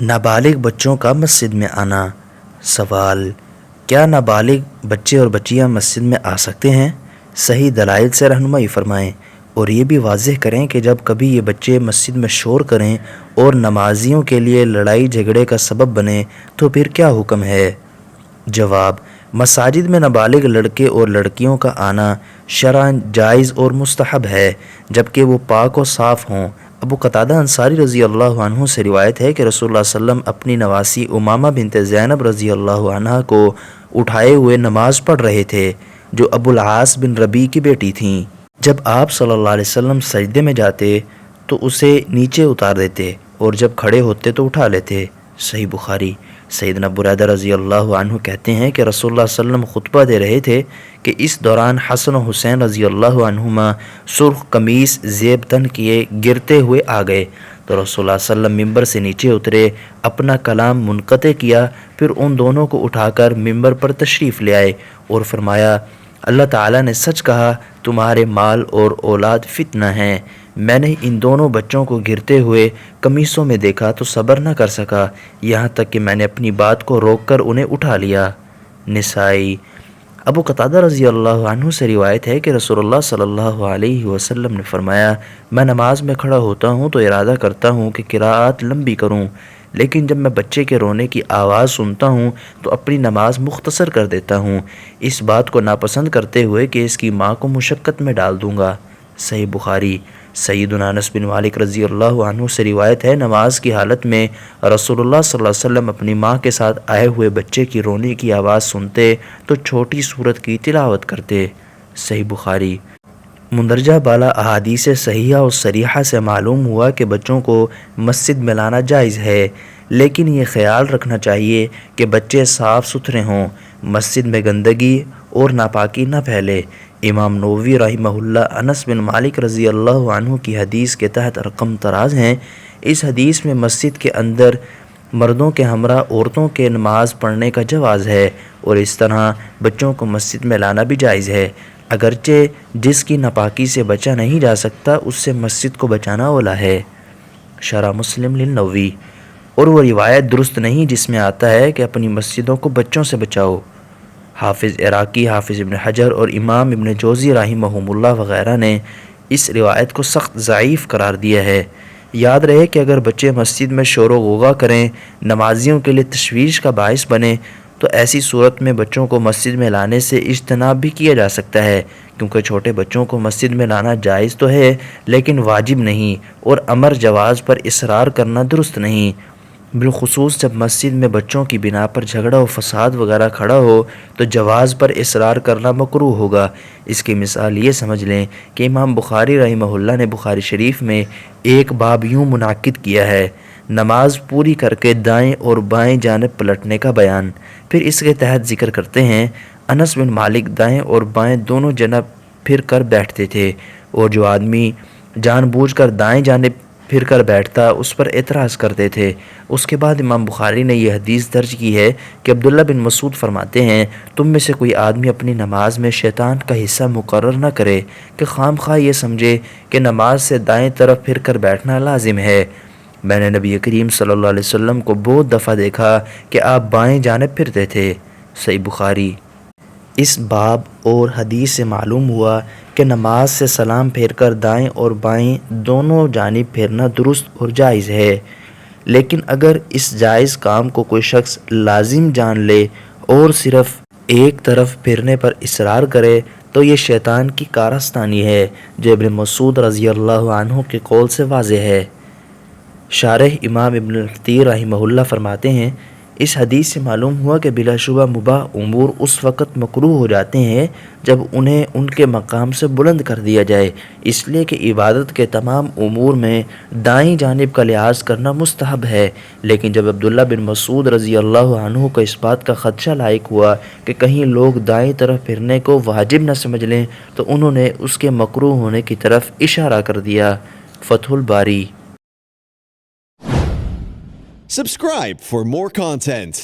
نابالغ بچوں کا مسجد میں آنا۔ سوال: کیا نابالغ بچے اور بچیاں مسجد میں آ سکتے ہیں؟ صحیح دلائل سے رہنمائی فرمائیں، اور یہ بھی واضح کریں کہ جب کبھی یہ بچے مسجد میں شور کریں اور نمازیوں کے لیے لڑائی جھگڑے کا سبب بنیں تو پھر کیا حکم ہے؟ جواب: مساجد میں نابالغ لڑکے اور لڑکیوں کا آنا شرعاً جائز اور مستحب ہے، جبکہ وہ پاک و صاف ہوں۔ ابو قتادہ انصاری رضی اللہ عنہ سے روایت ہے کہ رسول اللہ صلی اللہ علیہ وسلم اپنی نواسی امامہ بنت زینب رضی اللہ عنہا کو اٹھائے ہوئے نماز پڑھ رہے تھے، جو ابو العاص بن ربیع کی بیٹی تھیں۔ جب آپ صلی اللہ علیہ وسلم سجدے میں جاتے تو اسے نیچے اتار دیتے، اور جب کھڑے ہوتے تو اٹھا لیتے۔ صحیح بخاری۔ سیدنا بریدہ رضی اللہ عنہ کہتے ہیں کہ رسول اللہ صلی اللہ علیہ وسلم خطبہ دے رہے تھے کہ اس دوران حسن و حسین رضی اللہ عنہما سرخ قمیص زیب تن کیے گرتے ہوئے آ گئے، تو رسول اللہ صلی اللہ علیہ وسلم ممبر سے نیچے اترے، اپنا کلام منقطع کیا، پھر ان دونوں کو اٹھا کر ممبر پر تشریف لے آئے اور فرمایا: اللہ تعالیٰ نے سچ کہا، تمہارے مال اور اولاد فتنہ ہیں۔ میں نے ان دونوں بچوں کو گرتے ہوئے قمیصوں میں دیکھا تو صبر نہ کر سکا، یہاں تک کہ میں نے اپنی بات کو روک کر انہیں اٹھا لیا۔ نسائی۔ ابو قتادہ رضی اللہ عنہ سے روایت ہے کہ رسول اللہ صلی اللہ علیہ وسلم نے فرمایا: میں نماز میں کھڑا ہوتا ہوں تو ارادہ کرتا ہوں کہ قرأت لمبی کروں، لیکن جب میں بچے کے رونے کی آواز سنتا ہوں تو اپنی نماز مختصر کر دیتا ہوں، اس بات کو ناپسند کرتے ہوئے کہ اس کی ماں کو مشقت میں ڈال دوں گا۔ صحیح بخاری۔ سیدنا انس بن مالک رضی اللہ عنہ سے روایت ہے، نماز کی حالت میں رسول اللہ صلی اللہ علیہ وسلم اپنی ماں کے ساتھ آئے ہوئے بچے کی رونے کی آواز سنتے تو چھوٹی سورت کی تلاوت کرتے۔ صحیح بخاری۔ مندرجہ بالا احادیث صحیحہ اور صریحہ سے معلوم ہوا کہ بچوں کو مسجد میں لانا جائز ہے، لیکن یہ خیال رکھنا چاہیے کہ بچے صاف ستھرے ہوں، مسجد میں گندگی اور ناپاکی نہ پھیلے۔ امام نووی رحمہ اللہ انس بن مالک رضی اللہ عنہ کی حدیث کے تحت رقم طراز ہیں۔ اس حدیث میں مسجد کے اندر مردوں کے ہمراہ عورتوں کے نماز پڑھنے کا جواز ہے، اور اس طرح بچوں کو مسجد میں لانا بھی جائز ہے، اگرچہ جس کی ناپاکی سے بچا نہیں جا سکتا اس سے مسجد کو بچانا اولیٰ ہے۔ شرح مسلم للنووی۔ اور وہ روایت درست نہیں جس میں آتا ہے کہ اپنی مسجدوں کو بچوں سے بچاؤ۔ حافظ عراقی، حافظ ابن حجر اور امام ابن جوزی رحمہم اللہ وغیرہ نے اس روایت کو سخت ضعیف قرار دیا ہے۔ یاد رہے کہ اگر بچے مسجد میں شور و غوغا کریں، نمازیوں کے لیے تشویش کا باعث بنے، تو ایسی صورت میں بچوں کو مسجد میں لانے سے اجتناب بھی کیا جا سکتا ہے، کیونکہ چھوٹے بچوں کو مسجد میں لانا جائز تو ہے لیکن واجب نہیں، اور امر جواز پر اصرار کرنا درست نہیں، بالخصوص جب مسجد میں بچوں کی بنا پر جھگڑا و فساد وغیرہ کھڑا ہو تو جواز پر اصرار کرنا مکروہ ہوگا۔ اس کی مثال یہ سمجھ لیں کہ امام بخاری رحمہ اللہ نے بخاری شریف میں ایک باب یوں منعقد کیا ہے: نماز پوری کر کے دائیں اور بائیں جانب پلٹنے کا بیان۔ پھر اس کے تحت ذکر کرتے ہیں: انس بن مالک دائیں اور بائیں دونوں جانب پھر کر بیٹھتے تھے، اور جو آدمی جان بوجھ کر دائیں جانب پھر کر بیٹھتا اس پر اعتراض کرتے تھے۔ اس کے بعد امام بخاری نے یہ حدیث درج کی ہے کہ عبداللہ بن مسعود فرماتے ہیں: تم میں سے کوئی آدمی اپنی نماز میں شیطان کا حصہ مقرر نہ کرے کہ خام خواہ یہ سمجھے کہ نماز سے دائیں طرف پھر کر بیٹھنا لازم ہے۔ میں نے نبی کریم صلی اللہ علیہ وسلم کو بہت دفعہ دیکھا کہ آپ بائیں جانب پھرتے تھے۔ صحیح بخاری۔ اس باب اور حدیث سے معلوم ہوا کہ نماز سے سلام پھیر کر دائیں اور بائیں دونوں جانب پھیرنا درست اور جائز ہے، لیکن اگر اس جائز کام کو کوئی شخص لازم جان لے اور صرف ایک طرف پھرنے پر اصرار کرے تو یہ شیطان کی کارستانی ہے، جو ابن مسعود رضی اللہ عنہ کے قول سے واضح ہے۔ شارح امام ابن القتیر رحمہ اللہ فرماتے ہیں: اس حدیث سے معلوم ہوا کہ بلا شبہ مباح امور اس وقت مکروہ ہو جاتے ہیں جب انہیں ان کے مقام سے بلند کر دیا جائے، اس لیے کہ عبادت کے تمام امور میں دائیں جانب کا لحاظ کرنا مستحب ہے، لیکن جب عبداللہ بن مسعود رضی اللہ عنہ کو اس بات کا خدشہ لاحق ہوا کہ کہیں لوگ دائیں طرف پھرنے کو واجب نہ سمجھ لیں تو انہوں نے اس کے مکروہ ہونے کی طرف اشارہ کر دیا۔ فتح الباری۔ Subscribe for more content.